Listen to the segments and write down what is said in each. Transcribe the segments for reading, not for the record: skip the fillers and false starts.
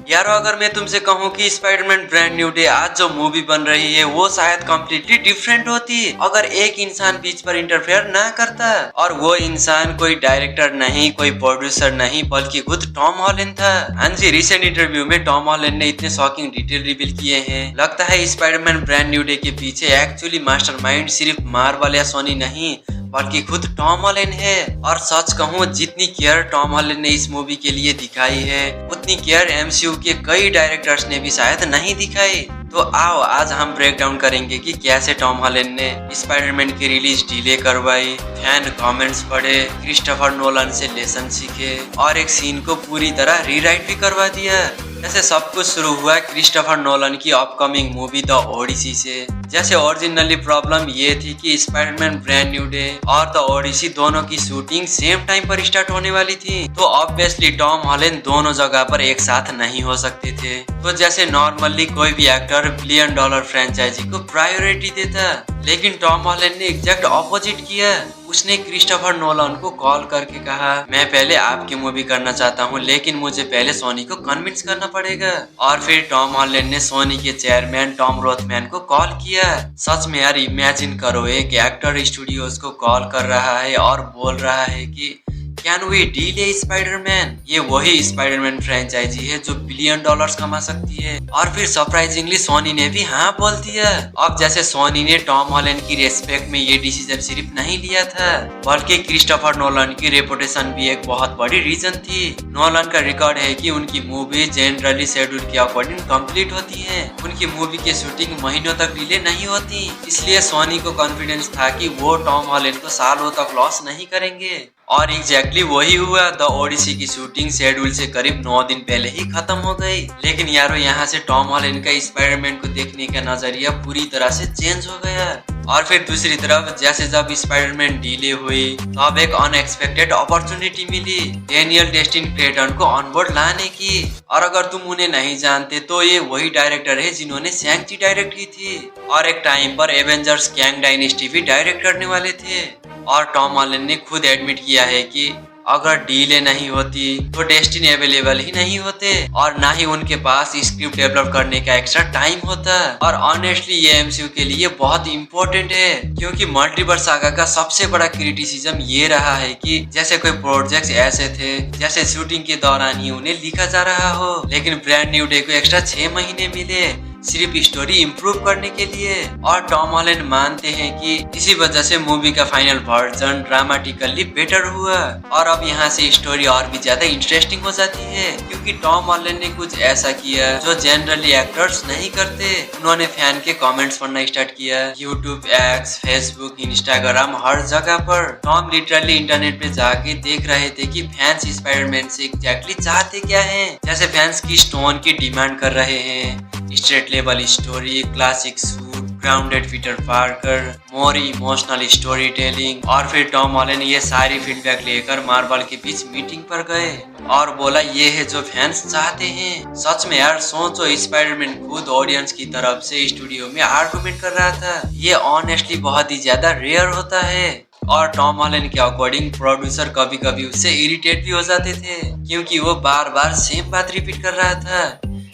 यारो अगर मैं तुमसे कहूँ कि स्पाइडरमैन ब्रांड न्यू डे आज जो मूवी बन रही है वो शायद कम्प्लीटली डिफरेंट होती अगर एक इंसान बीच पर इंटरफेयर ना करता, और वो इंसान कोई डायरेक्टर नहीं, कोई प्रोड्यूसर नहीं, बल्कि खुद टॉम हॉलैंड था। हाँ जी, रिसेंट इंटरव्यू में टॉम हॉलैंड ने इतने शॉकिंग डिटेल रिवील किए हैं, लगता है स्पाइडरमैन ब्रांड न्यू डे के पीछे एक्चुअली मास्टरमाइंड सिर्फ मार्वल या सोनी नहीं बल्कि खुद टॉम हॉलैंड है। और सच कहूँ, जितनी केयर टॉम हॉलैंड ने इस मूवी के लिए दिखाई है उतनी केयर एमसीयू के कई डायरेक्टर्स ने भी शायद नहीं दिखाई। तो आओ आज हम ब्रेक डाउन करेंगे कि कैसे टॉम हॉलैंड ने स्पाइडरमैन की रिलीज डिले करवाई, फैन कमेंट्स पढ़े, क्रिस्टोफर नोलन से लेसन सीखे और एक सीन को पूरी तरह रीराइट भी करवा दिया। जैसे सब कुछ शुरू हुआ क्रिस्टोफर नोलन की अपकमिंग मूवी द ओडिसी से। जैसे ओरिजिनली प्रॉब्लम ये थी कि स्पाइडरमैन ब्रांड न्यू डे और द ओडिसी दोनों की शूटिंग सेम टाइम पर स्टार्ट होने वाली थी, तो ऑब्वियसली टॉम हॉलैंड दोनों जगह पर एक साथ नहीं हो सकते थे। तो जैसे नॉर्मली कोई भी एक्टर $1 बिलियन फ्रेंचाइजी को प्रायोरिटी देता, लेकिन टॉम हॉलैंड ने एग्जैक्ट ऑपोजिट किया। उसने क्रिस्टोफर नोलन को कॉल करके कहा, मैं पहले आपकी मूवी करना चाहता हूँ लेकिन मुझे पहले सोनी को कन्विंस करना पड़ेगा। और फिर टॉम हॉलैंड ने सोनी के चेयरमैन टॉम रोथमैन को कॉल किया। सच में यार इमेजिन करो, एक एक्टर स्टूडियोज को कॉल कर रहा है और बोल रहा है कि can we deal a Spiderman. ये वही स्पाइडरमैन फ्रेंचाइजी है जो $1 बिलियन कमा सकती है। और फिर सरप्राइजिंगली सोनी ने भी हाँ बोल दिया। अब जैसे सोनी ने टॉम हॉलैंड की रेस्पेक्ट में ये डिसीजन सिर्फ नहीं लिया था बल्कि क्रिस्टोफर नोलन की रेपुटेशन भी एक बहुत बड़ी रीजन थी। नोलन का रिकॉर्ड है कि उनकी मूवी जनरली शेड्यूल के अकॉर्डिंग कंप्लीट होती है, उनकी मूवी की शूटिंग महीनों तक डिले नहीं होती। इसलिए सोनी को कॉन्फिडेंस था कि वो टॉम हॉलैंड को सालों तक लॉस नहीं करेंगे। और एग्जैक्टली वही हुआ। द ओडिसी की शूटिंग शेड्यूल से करीब 9 दिन पहले ही खत्म हो गई। लेकिन यारो यहाँ से टॉम हॉलैंड का स्पाइडरमैन को देखने का नजरिया पूरी तरह से चेंज हो गया। और फिर दूसरी तरफ जैसे जब स्पाइडरमैन डिले हुई तब एक अनएक्सपेक्टेड अपॉर्चुनिटी मिली डेनियल डेस्टिन क्रेटन को ऑनबोर्ड लाने की। और अगर तुम उन्हें नहीं जानते तो ये वही डायरेक्टर है जिन्होंने शैंग-ची डायरेक्ट की थी और एक टाइम पर एवेंजर्स कैंग डायनेस्टी भी डायरेक्ट करने वाले थे। और टॉम हॉलैंड ने खुद एडमिट किया है कि अगर डीले नहीं होती तो डेस्टिनी अवेलेबल ही नहीं होते और ना ही उनके पास स्क्रिप्ट डेवलप करने का एक्स्ट्रा टाइम होता। और ऑनेस्टली ये एमसीयू के लिए बहुत इंपॉर्टेंट है क्योंकि मल्टीवर्स सागा का सबसे बड़ा क्रिटिसिज्म ये रहा है कि जैसे कोई प्रोजेक्ट्स ऐसे थे जैसे शूटिंग के दौरान ही उन्हें लिखा जा रहा हो, लेकिन ब्रांड न्यू डे को एक्स्ट्रा 6 महीने मिले सिर्फ स्टोरी इम्प्रूव करने के लिए। और टॉम हॉलैंड मानते हैं कि इसी वजह से मूवी का फाइनल वर्जन ड्रामेटिकली बेटर हुआ और अब यहाँ से स्टोरी और भी ज्यादा इंटरेस्टिंग हो जाती है क्योंकि टॉम हॉलैंड ने कुछ ऐसा किया जो जनरली एक्टर्स नहीं करते। उन्होंने फैन के कमेंट्स पढ़ना स्टार्ट किया, यूट्यूब, एक्स, फेसबुक, इंस्टाग्राम, हर जगह पर टॉम लिटरली इंटरनेट पे जाके देख रहे थे कि फैंस स्पाइडरमैन से एग्जैक्टली चाहते क्या है। जैसे फैंस की स्टोन की डिमांड कर रहे हैं, straight level story, classic suit, grounded Peter Parker, more emotional story telling. और फिर टॉम हॉलैंड ये सारी फीडबैक लेकर मार्वल के बीच मीटिंग पर गए और बोला ये है जो फैंस चाहते हैं। सच में यार सोचो, स्पाइडरमैन खुद ऑडियंस की तरफ से स्टूडियो में आर्गुमेंट कर रहा था। ये ऑनेस्टली बहुत ही ज्यादा रेयर होता है। और टॉम हॉलैंड के अकॉर्डिंग प्रोड्यूसर कभी कभी उससे इरिटेट भी हो जाते थे क्योंकि वो बार बार सेम बात रिपीट कर रहा था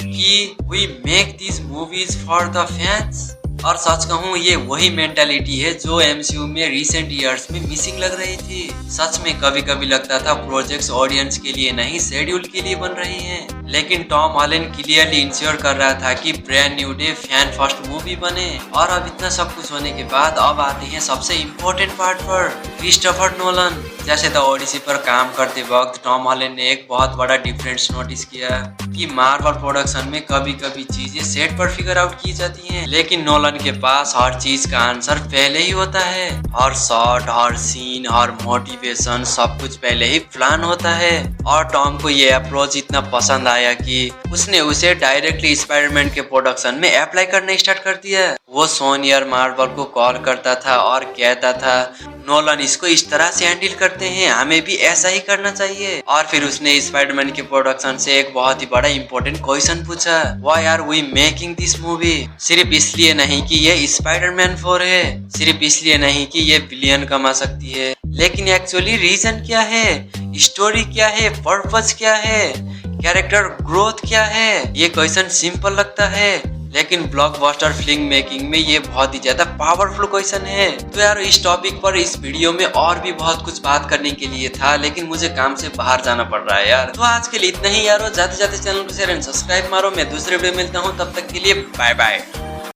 कि we make these movies for the fans। और सच कहूँ ये वही मेंटालिटी है जो एमसीयू में रिसेंट ईयर्स में मिसिंग लग रही थी। सच में कभी कभी लगता था प्रोजेक्ट्स ऑडियंस के लिए नहीं शेड्यूल के लिए बन रही हैं। लेकिन टॉम हॉलैंड क्लियरली इंश्योर कर रहा था कि brand new day fan first movie बने। और अब इतना सब कुछ होने के बाद अब आते हैं सबसे इम्पोर्टेंट पार्ट पर, क्रिस्टोफर नोलन। जैसे द ओडिसी पर काम करते वक्त टॉम हॉलैंड ने एक बहुत बड़ा डिफरेंस नोटिस किया कि मार्वल प्रोडक्शन में कभी कभी चीजें सेट पर फिगर आउट की जाती हैं, लेकिन नोलन के पास हर चीज का आंसर पहले ही होता है। हर शॉट, हर सीन, हर मोटिवेशन सब कुछ पहले ही प्लान होता है। और टॉम को ये अप्रोच इतना पसंद आया कि उसने उसे डायरेक्टली स्पाइडरमैन के प्रोडक्शन में अप्लाई करना स्टार्ट कर दिया। वो सोनी और मार्वल को कॉल करता था और कहता था नोलन इसको इस तरह से हैंडल करते हैं, हमें भी ऐसा ही करना चाहिए। और फिर उसने स्पाइडरमैन के प्रोडक्शन से एक बहुत ही बड़ा इंपॉर्टेंट क्वेश्चन पूछा, why are we making this movie. सिर्फ इसलिए नहीं कि ये स्पाइडरमैन 4 है, सिर्फ इसलिए नहीं कि ये बिलियन कमा सकती है, लेकिन एक्चुअली रीजन क्या है, स्टोरी क्या है, पर्पस क्या है, कैरेक्टर ग्रोथ क्या है? ये क्वेश्चन सिंपल लगता है, लेकिन ब्लॉकबस्टर फिल्म मेकिंग में ये बहुत ही ज्यादा पावरफुल क्वेश्चन है। तो यार इस टॉपिक पर इस वीडियो में और भी बहुत कुछ बात करने के लिए था, लेकिन मुझे काम से बाहर जाना पड़ रहा है यार। तो आज के लिए इतना ही यारो, जाते जाते चैनल को शेयर एंड सब्सक्राइब मारो। मैं दूसरे वीडियो में मिलता हूँ, तब तक के लिए बाय बाय।